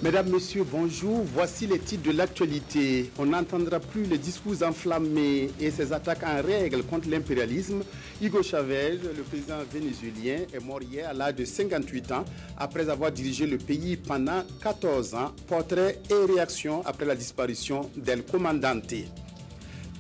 Mesdames, Messieurs, bonjour. Voici les titres de l'actualité. On n'entendra plus les discours enflammés et ses attaques en règle contre l'impérialisme. Hugo Chavez, le président vénézuélien, est mort hier à l'âge de 58 ans après avoir dirigé le pays pendant 14 ans. Portrait et réaction après la disparition d'El Comandante.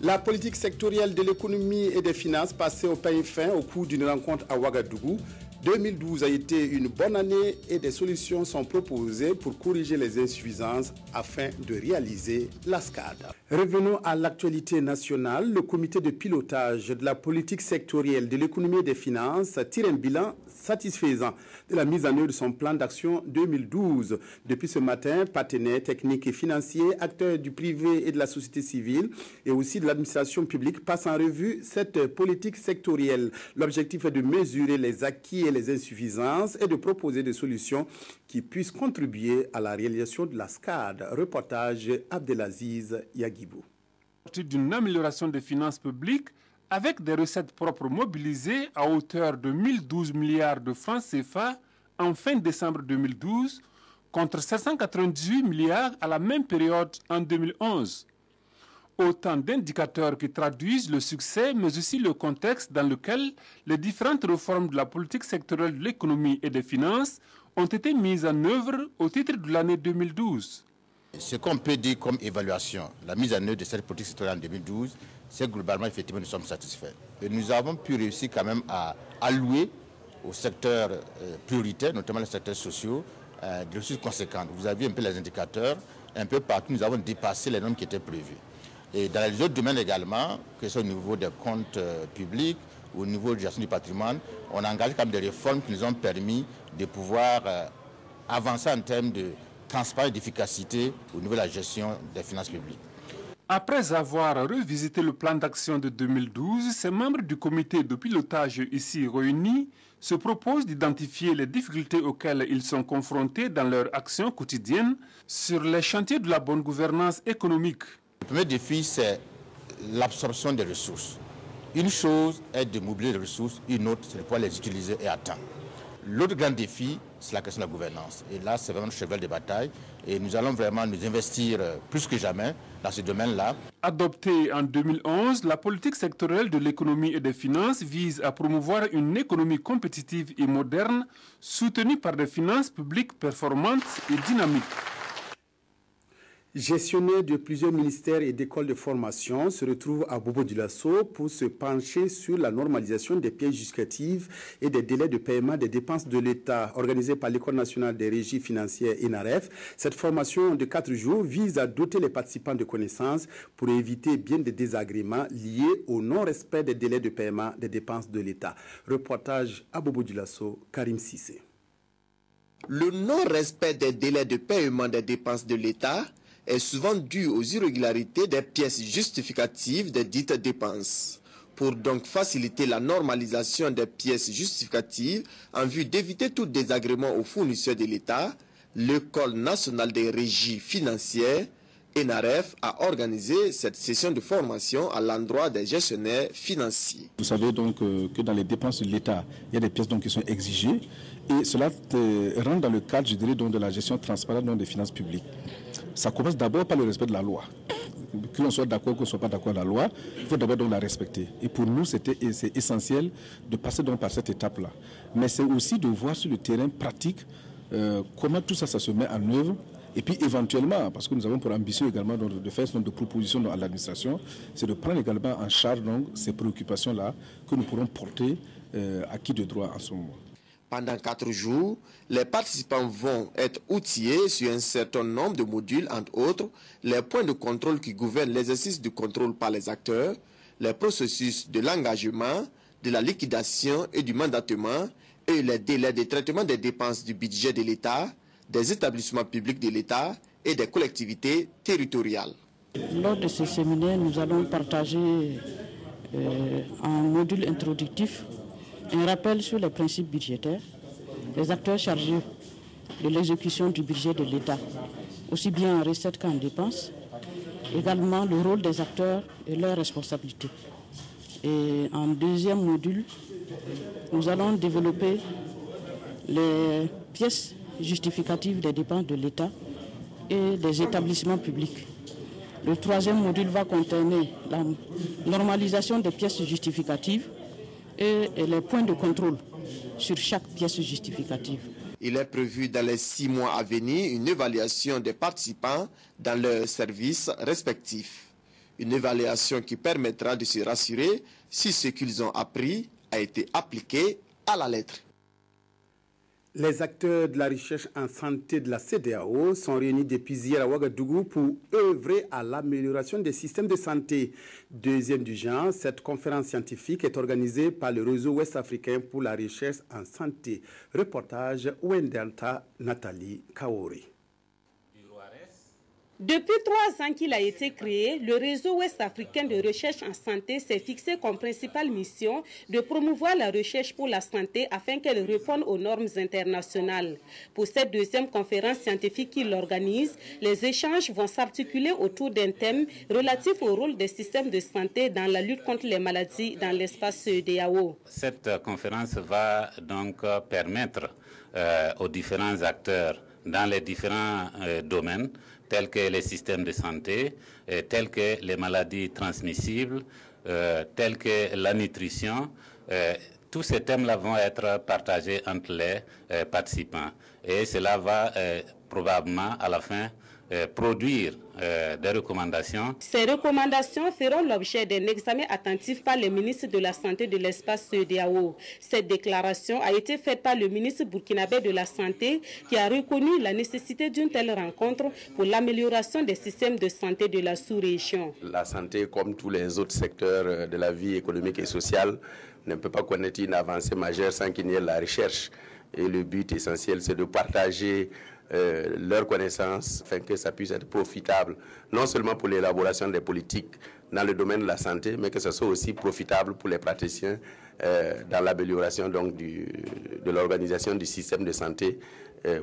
La politique sectorielle de l'économie et des finances passée au peigne fin au cours d'une rencontre à Ouagadougou. 2012 a été une bonne année et des solutions sont proposées pour corriger les insuffisances afin de réaliser la SCAD. Revenons à l'actualité nationale. Le comité de pilotage de la politique sectorielle de l'économie et des finances tire un bilan satisfaisant de la mise en œuvre de son plan d'action 2012. Depuis ce matin, partenaires techniques et financiers, acteurs du privé et de la société civile et aussi de l'administration publique passent en revue cette politique sectorielle. L'objectif est de mesurer les acquis et les insuffisances et de proposer des solutions qui puissent contribuer à la réalisation de la SCAD. Reportage Abdelaziz Yagibou. D'une amélioration des finances publiques avec des recettes propres mobilisées à hauteur de 1012 milliards de francs CFA en fin décembre 2012 contre 798 milliards à la même période en 2011. Autant d'indicateurs qui traduisent le succès, mais aussi le contexte dans lequel les différentes réformes de la politique sectorielle de l'économie et des finances ont été mises en œuvre au titre de l'année 2012. Ce qu'on peut dire comme évaluation, la mise en œuvre de cette politique sectorielle en 2012, c'est globalement, effectivement, nous sommes satisfaits. Et nous avons pu réussir quand même à allouer aux secteurs prioritaires, notamment les secteurs sociaux, des ressources conséquentes. Vous avez un peu les indicateurs, un peu partout, nous avons dépassé les normes qui étaient prévues. Et dans les autres domaines également, que ce soit au niveau des comptes publics, au niveau de la gestion du patrimoine, on a engagé quand même des réformes qui nous ont permis de pouvoir avancer en termes de transparence et d'efficacité au niveau de la gestion des finances publiques. Après avoir revisité le plan d'action de 2012, ces membres du comité de pilotage ici réunis se proposent d'identifier les difficultés auxquelles ils sont confrontés dans leur action quotidienne sur les chantiers de la bonne gouvernance économique. Le premier défi, c'est l'absorption des ressources. Une chose est de mobiliser les ressources, une autre, c'est de pouvoir les utiliser et atteindre. L'autre grand défi, c'est la question de la gouvernance. Et là, c'est vraiment le cheval de bataille. Et nous allons vraiment nous investir plus que jamais dans ce domaine-là. Adoptée en 2011, la politique sectorielle de l'économie et des finances vise à promouvoir une économie compétitive et moderne, soutenue par des finances publiques performantes et dynamiques. Gestionnaires de plusieurs ministères et d'écoles de formation se retrouvent à Bobo-Dioulasso pour se pencher sur la normalisation des pièces justificatives et des délais de paiement des dépenses de l'État organisée par l'École nationale des régies financières ENAREF. Cette formation de 4 jours vise à doter les participants de connaissances pour éviter bien des désagréments liés au non-respect des délais de paiement des dépenses de l'État. Reportage à Bobo-Dioulasso, Karim Sissé. Le non-respect des délais de paiement des dépenses de l'État est souvent dû aux irrégularités des pièces justificatives des dites dépenses. Pour donc faciliter la normalisation des pièces justificatives en vue d'éviter tout désagrément aux fournisseurs de l'État, l'École nationale des régies financières, ENAREF, a organisé cette session de formation à l'endroit des gestionnaires financiers. Vous savez donc que dans les dépenses de l'État, il y a des pièces donc qui sont exigées et cela rentre dans le cadre, je dirais, donc de la gestion transparente des finances publiques. Ça commence d'abord par le respect de la loi. Que l'on soit d'accord ou qu'on ne soit pas d'accord avec la loi, il faut d'abord donc la respecter. Et pour nous, c'est essentiel de passer donc par cette étape-là. Mais c'est aussi de voir sur le terrain pratique comment tout ça se met en œuvre. Et puis éventuellement, parce que nous avons pour ambition également de faire ce nombre de propositions à l'administration, c'est de prendre également en charge donc, ces préoccupations-là que nous pourrons porter à qui de droit en ce moment. Pendant 4 jours, les participants vont être outillés sur un certain nombre de modules, entre autres, les points de contrôle qui gouvernent l'exercice du contrôle par les acteurs, les processus de l'engagement, de la liquidation et du mandatement et les délais de traitement des dépenses du budget de l'État, des établissements publics de l'État et des collectivités territoriales. Lors de ce séminaire, nous allons partager en module introductif un rappel sur les principes budgétaires, les acteurs chargés de l'exécution du budget de l'État, aussi bien en recettes qu'en dépenses, également le rôle des acteurs et leurs responsabilités. Et en deuxième module, nous allons développer les pièces justificatives des dépenses de l'État et des établissements publics. Le troisième module va contenir la normalisation des pièces justificatives et les points de contrôle sur chaque pièce justificative. Il est prévu dans les 6 mois à venir une évaluation des participants dans leurs services respectifs. Une évaluation qui permettra de se rassurer si ce qu'ils ont appris a été appliqué à la lettre. Les acteurs de la recherche en santé de la CEDEAO sont réunis depuis hier à Ouagadougou pour œuvrer à l'amélioration des systèmes de santé. Deuxième du genre, cette conférence scientifique est organisée par le réseau ouest-africain pour la recherche en santé. Reportage Wendelta Nathalie Kaori. Depuis 3 ans qu'il a été créé, le réseau ouest-africain de recherche en santé s'est fixé comme principale mission de promouvoir la recherche pour la santé afin qu'elle réponde aux normes internationales. Pour cette deuxième conférence scientifique qu'il organise, les échanges vont s'articuler autour d'un thème relatif au rôle des systèmes de santé dans la lutte contre les maladies dans l'espace CEDEAO. Cette conférence va donc permettre aux différents acteurs dans les différents domaines, tels que les systèmes de santé, tels que les maladies transmissibles, tels que la nutrition. Tous ces thèmes-là vont être partagés entre les participants. Et cela va probablement, à la fin, produire des recommandations. Ces recommandations feront l'objet d'un examen attentif par le ministre de la Santé de l'espace CEDEAO. Cette déclaration a été faite par le ministre burkinabé de la Santé qui a reconnu la nécessité d'une telle rencontre pour l'amélioration des systèmes de santé de la sous-région. La santé, comme tous les autres secteurs de la vie économique et sociale, ne peut pas connaître une avancée majeure sans qu'il y ait la recherche. Et le but essentiel, c'est de partager leurs connaissances afin que ça puisse être profitable, non seulement pour l'élaboration des politiques dans le domaine de la santé, mais que ce soit aussi profitable pour les praticiens dans l'amélioration donc de l'organisation du système de santé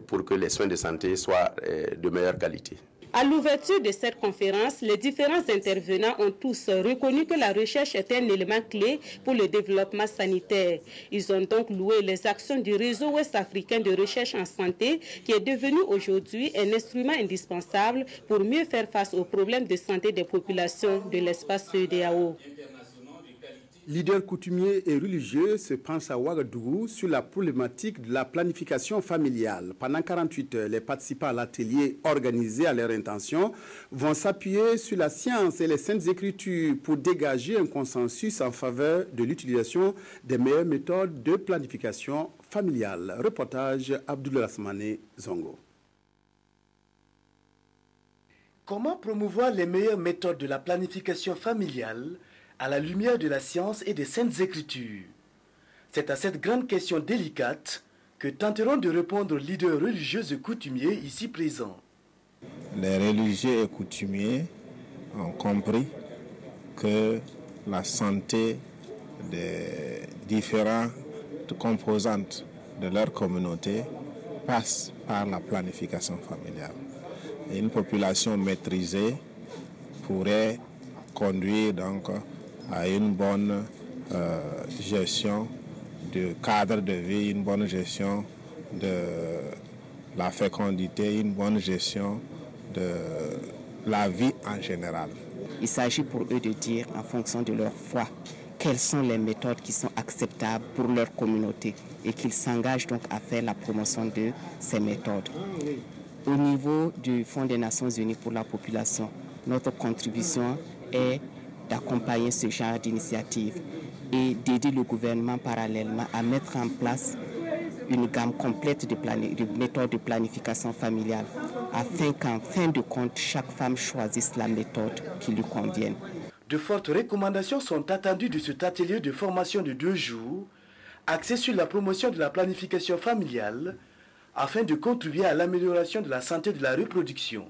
pour que les soins de santé soient de meilleure qualité. À l'ouverture de cette conférence, les différents intervenants ont tous reconnu que la recherche est un élément clé pour le développement sanitaire. Ils ont donc loué les actions du réseau ouest-africain de recherche en santé qui est devenu aujourd'hui un instrument indispensable pour mieux faire face aux problèmes de santé des populations de l'espace CEDEAO. Leaders coutumiers et religieux se penchent à Ouagadougou sur la problématique de la planification familiale. Pendant 48 heures, les participants à l'atelier organisé à leur intention vont s'appuyer sur la science et les saintes écritures pour dégager un consensus en faveur de l'utilisation des meilleures méthodes de planification familiale. Reportage Abdoulaye Asmane Zongo. Comment promouvoir les meilleures méthodes de la planification familiale à la lumière de la science et des saintes écritures? C'est à cette grande question délicate que tenteront de répondre leaders religieux et coutumiers ici présents. Les religieux et coutumiers ont compris que la santé des différentes composantes de leur communauté passe par la planification familiale. Et une population maîtrisée pourrait conduire donc à une bonne gestion du cadre de vie, une bonne gestion de la fécondité, une bonne gestion de la vie en général. Il s'agit pour eux de dire, en fonction de leur foi, quelles sont les méthodes qui sont acceptables pour leur communauté et qu'ils s'engagent donc à faire la promotion de ces méthodes. Au niveau du Fonds des Nations Unies pour la population, notre contribution est d'accompagner ce genre d'initiative et d'aider le gouvernement parallèlement à mettre en place une gamme complète de méthodes de planification familiale afin qu'en fin de compte, chaque femme choisisse la méthode qui lui convienne. De fortes recommandations sont attendues de cet atelier de formation de 2 jours, axé sur la promotion de la planification familiale, afin de contribuer à l'amélioration de la santé de la reproduction.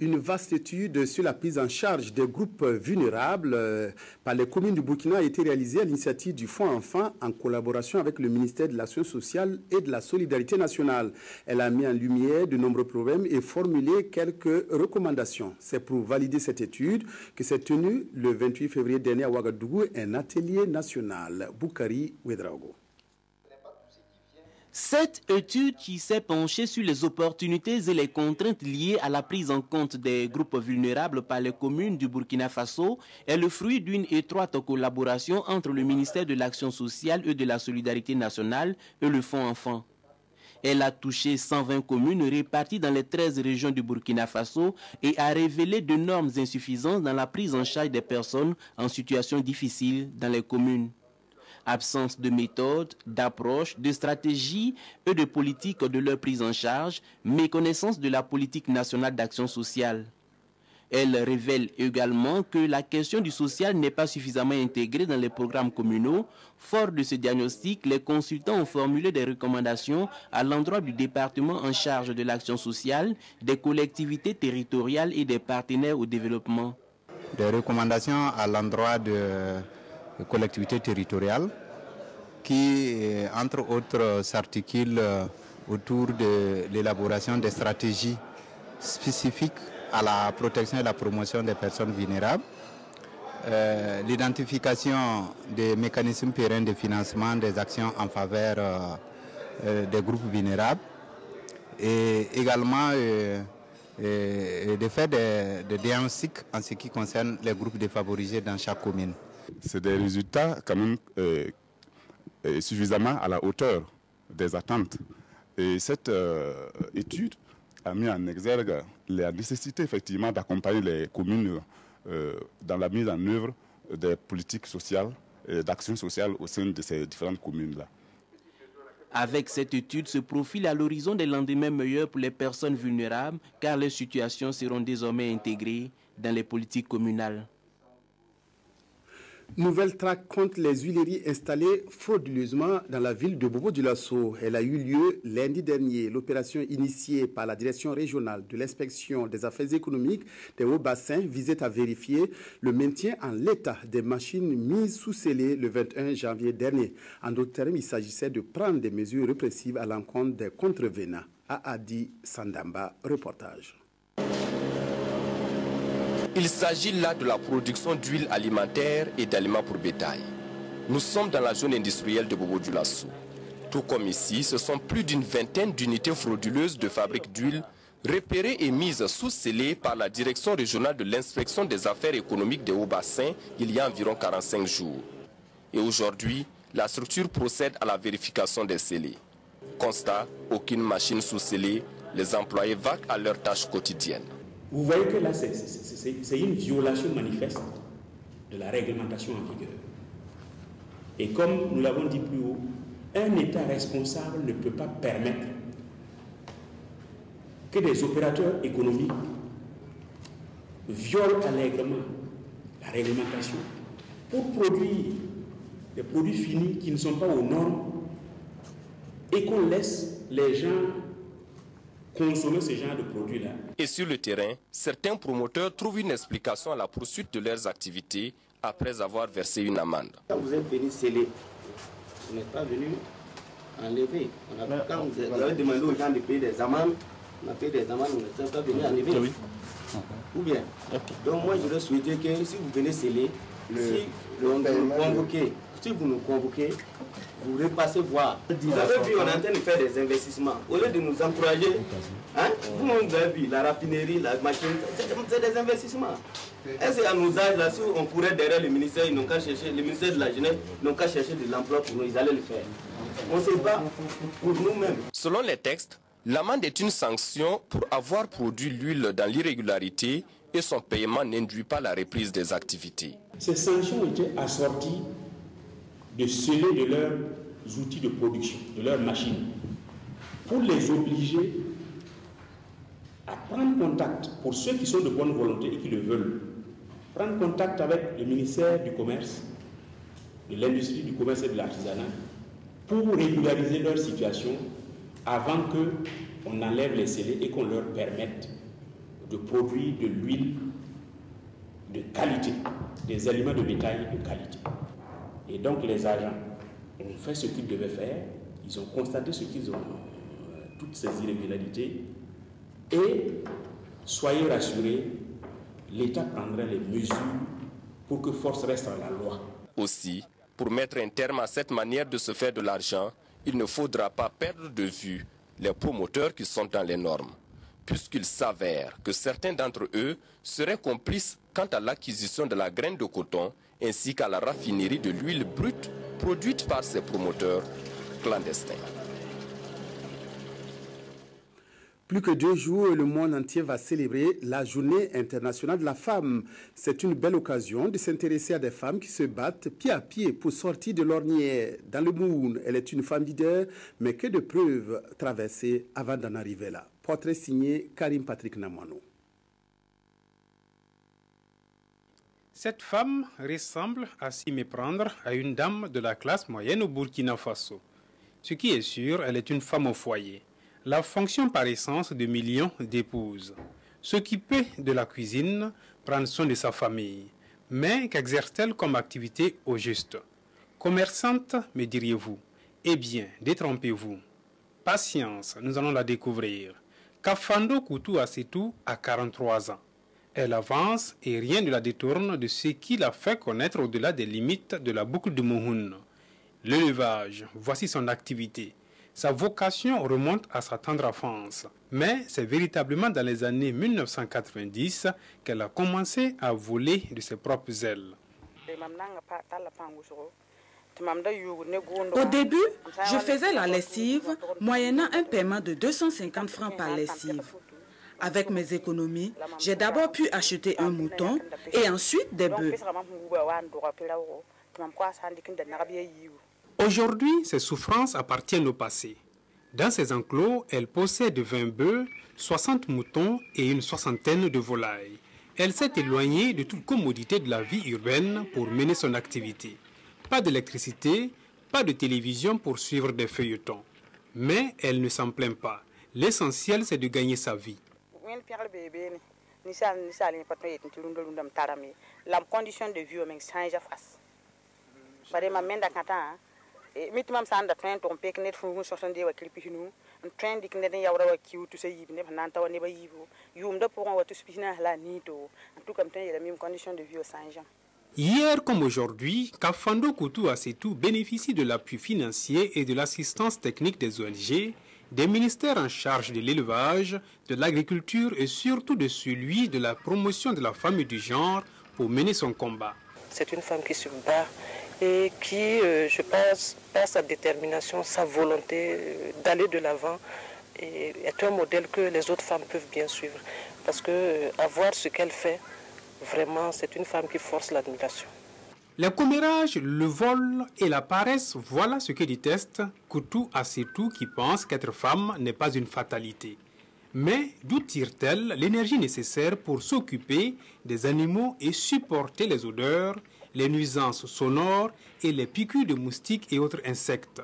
Une vaste étude sur la prise en charge des groupes vulnérables par les communes du Burkina a été réalisée à l'initiative du Fonds Enfants en collaboration avec le ministère de l'Action sociale et de la Solidarité nationale. Elle a mis en lumière de nombreux problèmes et formulé quelques recommandations. C'est pour valider cette étude que s'est tenu le 28 février dernier à Ouagadougou un atelier national. Boukari Ouedraogo. Cette étude qui s'est penchée sur les opportunités et les contraintes liées à la prise en compte des groupes vulnérables par les communes du Burkina Faso est le fruit d'une étroite collaboration entre le ministère de l'Action sociale et de la Solidarité nationale et le Fonds Enfants. Elle a touché 120 communes réparties dans les 13 régions du Burkina Faso et a révélé d'énormes insuffisances dans la prise en charge des personnes en situation difficile dans les communes. Absence de méthode, d'approche, de stratégie et de politique de leur prise en charge, méconnaissance de la politique nationale d'action sociale. Elle révèle également que la question du social n'est pas suffisamment intégrée dans les programmes communaux. Fort de ce diagnostic, les consultants ont formulé des recommandations à l'endroit du département en charge de l'action sociale, des collectivités territoriales et des partenaires au développement. Des recommandations à l'endroit de collectivités territoriales qui, entre autres, s'articulent autour de l'élaboration des stratégies spécifiques à la protection et la promotion des personnes vulnérables, l'identification des mécanismes pérennes de financement des actions en faveur des groupes vulnérables et également de faire des diagnostics en ce qui concerne les groupes défavorisés dans chaque commune. C'est des résultats quand même suffisamment à la hauteur des attentes. Et cette étude a mis en exergue la nécessité effectivement d'accompagner les communes dans la mise en œuvre des politiques sociales et d'action sociale au sein de ces différentes communes-là. Avec cette étude se profile à l'horizon des lendemains meilleurs pour les personnes vulnérables car leurs situations seront désormais intégrées dans les politiques communales. Nouvelle traque contre les huileries installées frauduleusement dans la ville de Bobo-Dioulasso. Elle a eu lieu lundi dernier. L'opération initiée par la direction régionale de l'inspection des affaires économiques des Hauts-Bassins visait à vérifier le maintien en l'état des machines mises sous scellé le 21 janvier dernier. En d'autres termes, il s'agissait de prendre des mesures répressives à l'encontre des contrevenants. Adi Sandamba, reportage. Il s'agit là de la production d'huile alimentaire et d'aliments pour bétail. Nous sommes dans la zone industrielle de Bobo-Dioulasso. Tout comme ici, ce sont plus d'une vingtaine d'unités frauduleuses de fabrique d'huile repérées et mises sous scellé par la direction régionale de l'inspection des affaires économiques des Hauts-Bassins il y a environ 45 jours. Et aujourd'hui, la structure procède à la vérification des scellés. Constat, aucune machine sous scellé, les employés vaquent à leurs tâches quotidiennes. Vous voyez que là, c'est une violation manifeste de la réglementation en vigueur. Et comme nous l'avons dit plus haut, un État responsable ne peut pas permettre que des opérateurs économiques violent allègrement la réglementation pour produire des produits finis qui ne sont pas aux normes et qu'on laisse les gens consommer ce genre de produits-là. Et sur le terrain, certains promoteurs trouvent une explication à la poursuite de leurs activités après avoir versé une amende. Quand vous êtes venu sceller, vous n'êtes pas venu enlever. Quand vous avez demandé aux gens de payer des amendes, on a payé des amendes, on n'est pas venu enlever. Oui. Ou bien. Donc moi, je voudrais souhaiter que si vous venez sceller, si vous nous convoquez, vous repassez voir. Vous avez vu, on est en train de faire des investissements. Au lieu de nous encourager, hein, vous avez vu la raffinerie, la machine, c'est des investissements. Est-ce qu'à nos âges, là, si on courait derrière le ministère, ils n'ont qu'à chercher, le ministère de la Jeunesse, ils n'ont qu'à chercher de l'emploi pour nous, ils allaient le faire. On ne sait pas pour nous-mêmes. Selon les textes, l'amende est une sanction pour avoir produit l'huile dans l'irrégularité et son paiement n'induit pas la reprise des activités. Ces sanctions étaient assorties de sceller de leurs outils de production, de leurs machines, pour les obliger à prendre contact, pour ceux qui sont de bonne volonté et qui le veulent, prendre contact avec le ministère du Commerce, de l'Industrie, du Commerce et de l'Artisanat pour régulariser leur situation avant qu'on enlève les scellés et qu'on leur permette de produire de l'huile de qualité, des aliments de bétail de qualité. Et donc les agents ont fait ce qu'ils devaient faire, ils ont constaté ce qu'ils ont, toutes ces irrégularités, et soyez rassurés, l'État prendra les mesures pour que force reste à la loi. Aussi, pour mettre un terme à cette manière de se faire de l'argent, il ne faudra pas perdre de vue les promoteurs qui sont dans les normes, puisqu'il s'avère que certains d'entre eux seraient complices quant à l'acquisition de la graine de coton ainsi qu'à la raffinerie de l'huile brute produite par ces promoteurs clandestins. Plus que 2 jours, le monde entier va célébrer la Journée internationale de la femme. C'est une belle occasion de s'intéresser à des femmes qui se battent pied à pied pour sortir de l'ornière. Dans le monde, elle est une femme leader, mais que de preuves traversées avant d'en arriver là. Portrait signé Karim Patrick Namano. Cette femme ressemble à s'y méprendre à une dame de la classe moyenne au Burkina Faso. Ce qui est sûr, elle est une femme au foyer. La fonction par essence de millions d'épouses. S'occuper de la cuisine, prendre soin de sa famille. Mais qu'exerce-t-elle comme activité au juste? Commerçante, me diriez-vous? Eh bien, détrompez-vous. Patience, nous allons la découvrir. Kafando Koutou Assetou a 43 ans. Elle avance et rien ne la détourne de ce qui l'a fait connaître au-delà des limites de la boucle de Mohun. L'élevage, voici son activité. Sa vocation remonte à sa tendre enfance, mais c'est véritablement dans les années 1990 qu'elle a commencé à voler de ses propres ailes. Au début, je faisais la lessive moyennant un paiement de 250 francs par lessive. Avec mes économies, j'ai d'abord pu acheter un mouton et ensuite des bœufs. Aujourd'hui, ses souffrances appartiennent au passé. Dans ses enclos, elle possède 20 bœufs, 60 moutons et une soixantaine de volailles. Elle s'est éloignée de toute commodité de la vie urbaine pour mener son activité. Pas d'électricité, pas de télévision pour suivre des feuilletons. Mais elle ne s'en plaint pas. L'essentiel, c'est de gagner sa vie. La condition de vie change face. Hier comme aujourd'hui, Kafando Koutou Assetou bénéficie de l'appui financier et de l'assistance technique des ONG, des ministères en charge de l'élevage, de l'agriculture et surtout de celui de la promotion de la femme et du genre pour mener son combat. C'est une femme qui se bat et qui, je pense, par sa détermination, sa volonté d'aller de l'avant, est un modèle que les autres femmes peuvent bien suivre. Parce que à voir ce qu'elle fait, vraiment, c'est une femme qui force l'admiration. Le commérage, le vol et la paresse, voilà ce que déteste Koutou Assetou qui pense qu'être femme n'est pas une fatalité. Mais d'où tire-t-elle l'énergie nécessaire pour s'occuper des animaux et supporter les odeurs, les nuisances sonores et les piqûres de moustiques et autres insectes?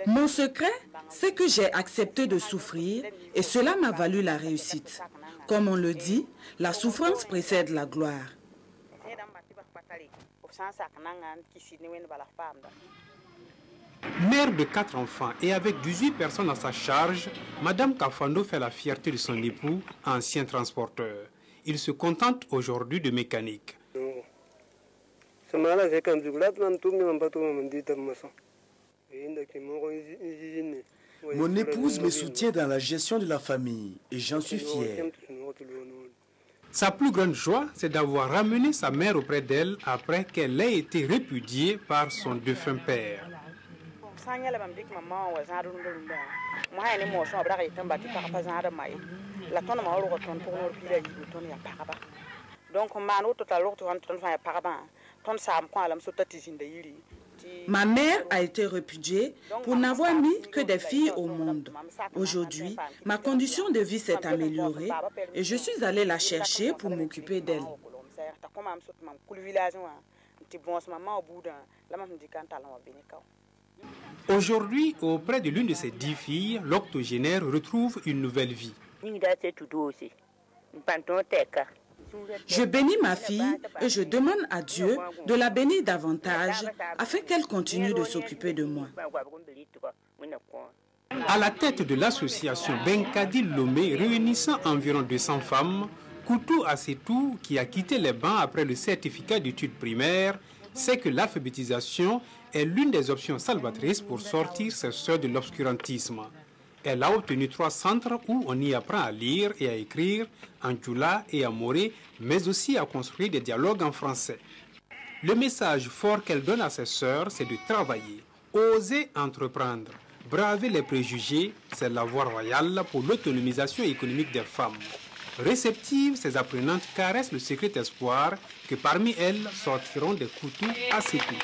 Mon secret, c'est que j'ai accepté de souffrir et cela m'a valu la réussite. Comme on le dit, la souffrance précède la gloire. Mère de 4 enfants et avec 18 personnes à sa charge, Madame Kafando fait la fierté de son époux, ancien transporteur. Il se contente aujourd'hui de mécanique. Mon épouse me soutient dans la gestion de la famille et j'en suis fier. Sa plus grande joie, c'est d'avoir ramené sa mère auprès d'elle après qu'elle ait été répudiée par son défunt père. Ma mère a été répudiée pour n'avoir mis que des filles au monde. Aujourd'hui, ma condition de vie s'est améliorée et je suis allée la chercher pour m'occuper d'elle. Aujourd'hui, auprès de l'une de ses 10 filles, l'octogénaire retrouve une nouvelle vie. Je bénis ma fille et je demande à Dieu de la bénir davantage afin qu'elle continue de s'occuper de moi. À la tête de l'association Benkadi Lomé réunissant environ 200 femmes, Koutou Assetou, qui a quitté les bancs après le certificat d'études primaires, sait que l'alphabétisation est l'une des options salvatrices pour sortir ses sœurs de l'obscurantisme. Elle a obtenu 3 centres où on y apprend à lire et à écrire en djoula et en moré, mais aussi à construire des dialogues en français. Le message fort qu'elle donne à ses sœurs, c'est de travailler, oser entreprendre, braver les préjugés, c'est la voie royale pour l'autonomisation économique des femmes. Réceptives, ces apprenantes caressent le secret espoir que parmi elles sortiront des Koutou Assetou.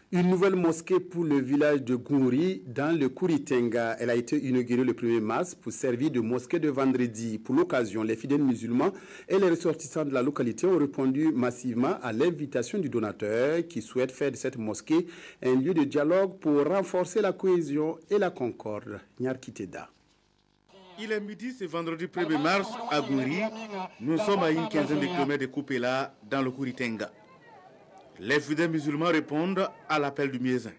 Une nouvelle mosquée pour le village de Gouri dans le Kouritenga. Elle a été inaugurée le 1er mars pour servir de mosquée de vendredi. Pour l'occasion, les fidèles musulmans et les ressortissants de la localité ont répondu massivement à l'invitation du donateur qui souhaite faire de cette mosquée un lieu de dialogue pour renforcer la cohésion et la concorde. Nyarkiteda. Il est midi ce vendredi 1er mars à Gouri. Nous sommes à une quinzaine de kilomètres de Koupela dans le Kouritenga. Les fidèles musulmans répondent à l'appel du muezzin.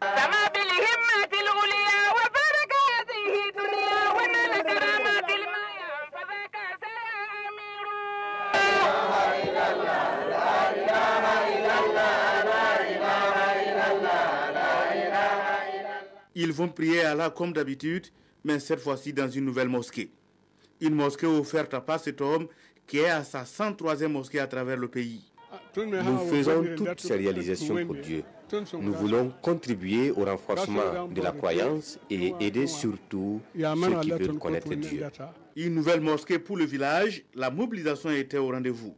Ils vont prier Allah comme d'habitude, mais cette fois-ci dans une nouvelle mosquée. Une mosquée offerte par cet homme qui est à sa 103e mosquée à travers le pays. Nous faisons toutes ces réalisations pour Dieu. Nous voulons contribuer au renforcement de la croyance et aider surtout ceux qui veulent connaître Dieu. Une nouvelle mosquée pour le village, la mobilisation était au rendez-vous.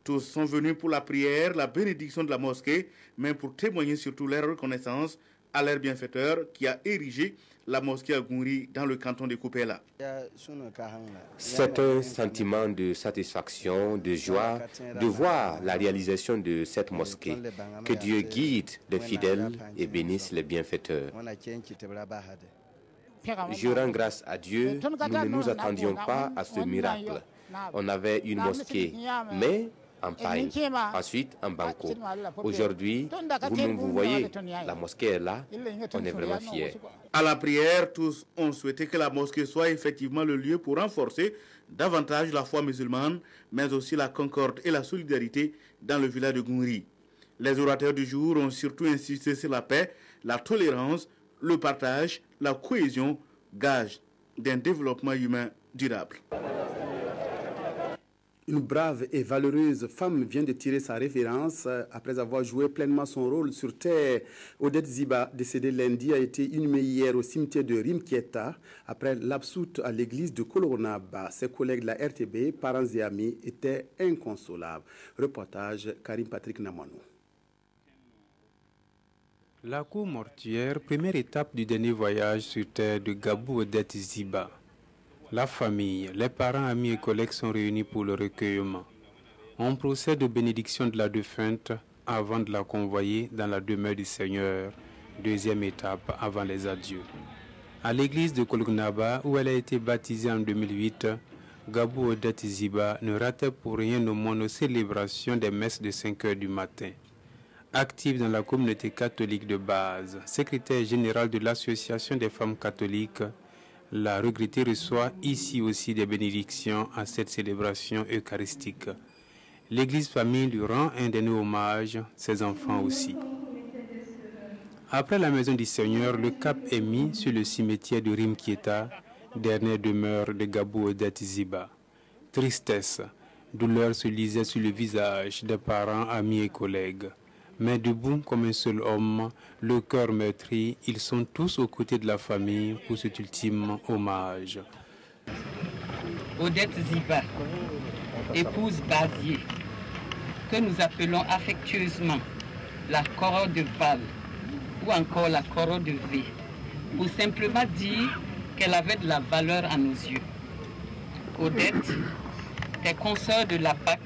Tous sont venus pour la prière, la bénédiction de la mosquée, mais pour témoigner surtout leur reconnaissance à leur bienfaiteur qui a érigé la mosquée à Gouri dans le canton de Koupela. C'est un sentiment de satisfaction, de joie, de voir la réalisation de cette mosquée. Que Dieu guide les fidèles et bénisse les bienfaiteurs. Je rends grâce à Dieu, nous ne nous attendions pas à ce miracle. On avait une mosquée, mais en paille, ensuite en banco. Aujourd'hui, vous-même vous voyez, la mosquée est là, on est vraiment fiers. À la prière, tous ont souhaité que la mosquée soit effectivement le lieu pour renforcer davantage la foi musulmane, mais aussi la concorde et la solidarité dans le village de Gouri. Les orateurs du jour ont surtout insisté sur la paix, la tolérance, le partage, la cohésion, gage d'un développement humain durable. Une brave et valeureuse femme vient de tirer sa révérence après avoir joué pleinement son rôle sur terre. Odette Ziba, décédée lundi, a été inhumée hier au cimetière de Rimkieta après l'absoute à l'église de Kolonaba. Ses collègues de la RTB, parents et amis, étaient inconsolables. Reportage Karim Patrick Namanou. La cour mortuaire, première étape du dernier voyage sur terre de Gabou Odette Ziba. La famille, les parents, amis et collègues sont réunis pour le recueillement. On procède aux bénédictions de la défunte avant de la convoyer dans la demeure du Seigneur, deuxième étape avant les adieux. À l'église de Kolgnaba, où elle a été baptisée en 2008, Gabou Odette Ziba ne ratait pour rien au monde aux célébrations des messes de 5 heures du matin. Active dans la communauté catholique de base, secrétaire générale de l'Association des femmes catholiques, la regrettée reçoit ici aussi des bénédictions à cette célébration eucharistique. L'Église famille lui rend un dernier hommage, ses enfants aussi. Après la maison du Seigneur, le cap est mis sur le cimetière de Rimkieta, dernière demeure de Gabou Odette Ziba. Tristesse, douleur se lisait sur le visage des parents, amis et collègues. Mais debout comme un seul homme, le cœur meurtri, ils sont tous aux côtés de la famille pour cet ultime hommage. Odette Ziba, épouse Bazier, que nous appelons affectueusement la Coro de Val ou encore la Coro de V, pour simplement dire qu'elle avait de la valeur à nos yeux. Odette, tes consoeurs de la PAC,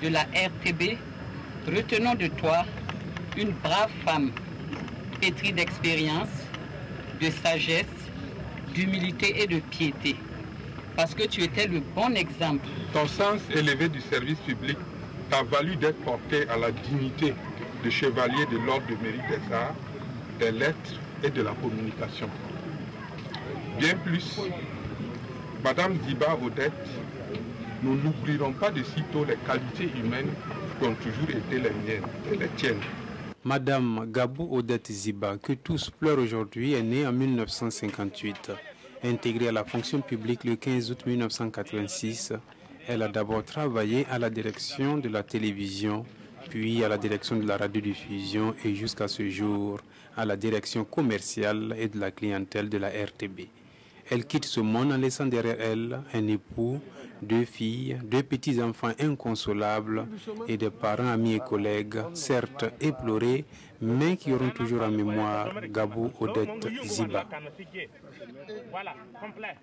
de la RTB, retenons de toi une brave femme, pétrie d'expérience, de sagesse, d'humilité et de piété, parce que tu étais le bon exemple. Ton sens élevé du service public t'a valu d'être porté à la dignité de chevalier de l'ordre de mérite des arts, des lettres et de la communication. Bien plus, Madame Ziba Odette, nous n'oublierons pas de sitôt les qualités humaines qui ont toujours été les miennes et les tiennes. Madame Gabou Odette Ziba, que tous pleurent aujourd'hui, est née en 1958. Intégrée à la fonction publique le 15 août 1986, elle a d'abord travaillé à la direction de la télévision, puis à la direction de la radiodiffusion et jusqu'à ce jour à la direction commerciale et de la clientèle de la RTB. Elle quitte ce monde en laissant derrière elle un époux, 2 filles, 2 petits-enfants inconsolables et des parents, amis et collègues, certes éplorés, mais qui auront toujours en mémoire Gabou Odette Ziba. Voilà, complet.